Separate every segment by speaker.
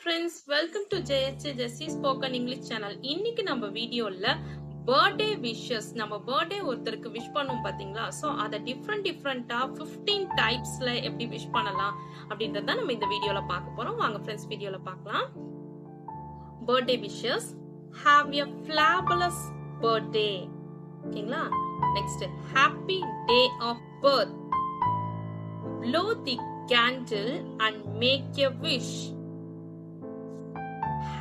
Speaker 1: friends, welcome to JSJ Jessie Spoken English channel. இன்னைக்கு நம்ம வீடியோல பர்த்டே விஷஸ் நம்ம பர்த்டே ஒருத்தருக்கு விஷ் பண்ணுவோம் பாத்தீங்களா? சோ அத டிஃபரெண்டா 15 டைப்ஸ்ல எப்படி விஷ் பண்ணலாம் அப்படின்றத நம்ம இந்த வீடியோல பார்க்க போறோம். வாங்க फ्रेंड्स வீடியோல பார்க்கலாம். Birthday wishes. Have a fabulous birthday. ஓகேங்களா? Next happy day of birth. Blow the candle and make a wish.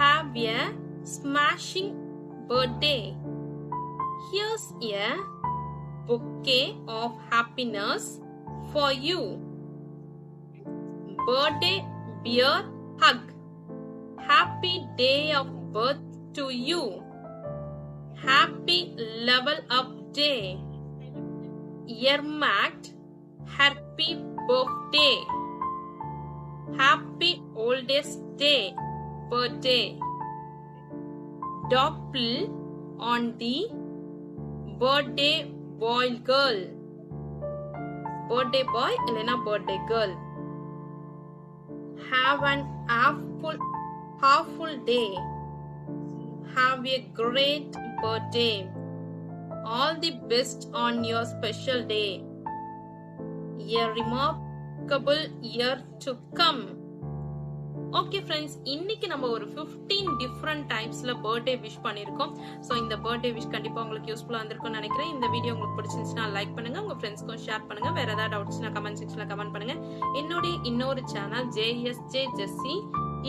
Speaker 1: Have a smashing birthday. Here's a bouquet of happiness for you. Birthday beer hug. Happy day of birth to you. Happy level up day. Earmarked happy birthday. Happy oldest day. Birthday. Dopple on the birthday boy girl. Birthday boy இல்லனா birthday girl. Have an half-full day. Have a great birthday. All the best on your special day. A remarkable year to come. Okay friends, இன்னைக்கு நம்ம ஒரு 15 different டைப்ஸ்ல birthday wish பண்ணிருக்கோம். So இந்த birthday wish கண்டிப்பா உங்களுக்கு யூஸ்ஃபுல்லா இருந்திருக்கும்னு நினைக்கிறேன். இந்த வீடியோ உங்களுக்கு பிடிச்சிருந்துச்சுன்னா லைக் பண்ணுங்க, உங்க ஃப்ரெண்ட்ஸ்க்கும் ஷேர் பண்ணுங்க. வேற ஏதாவது டவுட்ஸ்னா கமெண்ட் செக்ஷன்ல கமெண்ட் பண்ணுங்க. என்னோட இன்னொரு channel JSJ Jessie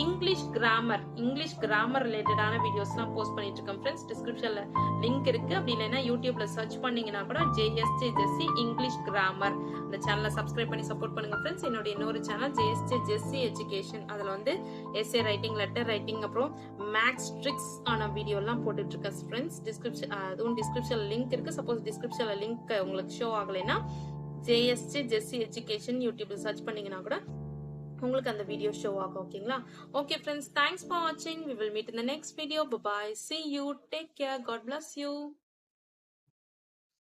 Speaker 1: English grammar ரிலேட்டடான வீடியோஸ்லாம் போஸ்ட் பண்ணிட்டு இருக்கேன் ஃப்ரெண்ட்ஸ். டிஸ்கிரிப்ஷன்ல லிங்க் இருக்கு. அப்படி இல்லைன்னா யூடியூப்ல சர்ச் பண்ணீங்கன்னா கூட JSJ Jessie இங்கிலீஷ் கிராமர் அந்த சேனலை சப்ஸ்கிரைப் பண்ணி சப்போர்ட் பண்ணுங்க ஃப்ரெண்ட்ஸ். என்னோட இன்னொரு சேனல் JSJ Jessie எஜுகேஷன், அதுல வந்து எஸ்ஏ ரைட்டிங், லெட்டர் ரைட்டிங், அப்புறம் மேக்ஸ் ட்ரிக்ஸ் ஆன வீடியோ எல்லாம் போட்டுட்டு இருக்கேன் ஃப்ரெண்ட்ஸ். அதுவும் டிஸ்கிரிப்ஷன்ல லிங்க் இருக்கு. சப்போஸ் டிஸ்கிரிப்ஷன்ல லிங்க் உங்களுக்கு ஷோ ஆகலைன்னா JSJ Jessie எஜுகேஷன் யூடியூப்ல சர்ச் பண்ணீங்கன்னா கூட உங்களுக்கு அந்த வீடியோ ஷோ ஆகும். ஓகேங்களா? ஓகே ஃப்ரெண்ட்ஸ், தேங்க்ஸ் ஃபார் வாட்சிங். We will meet in the next video. Bye bye. See you. Take care. God bless you.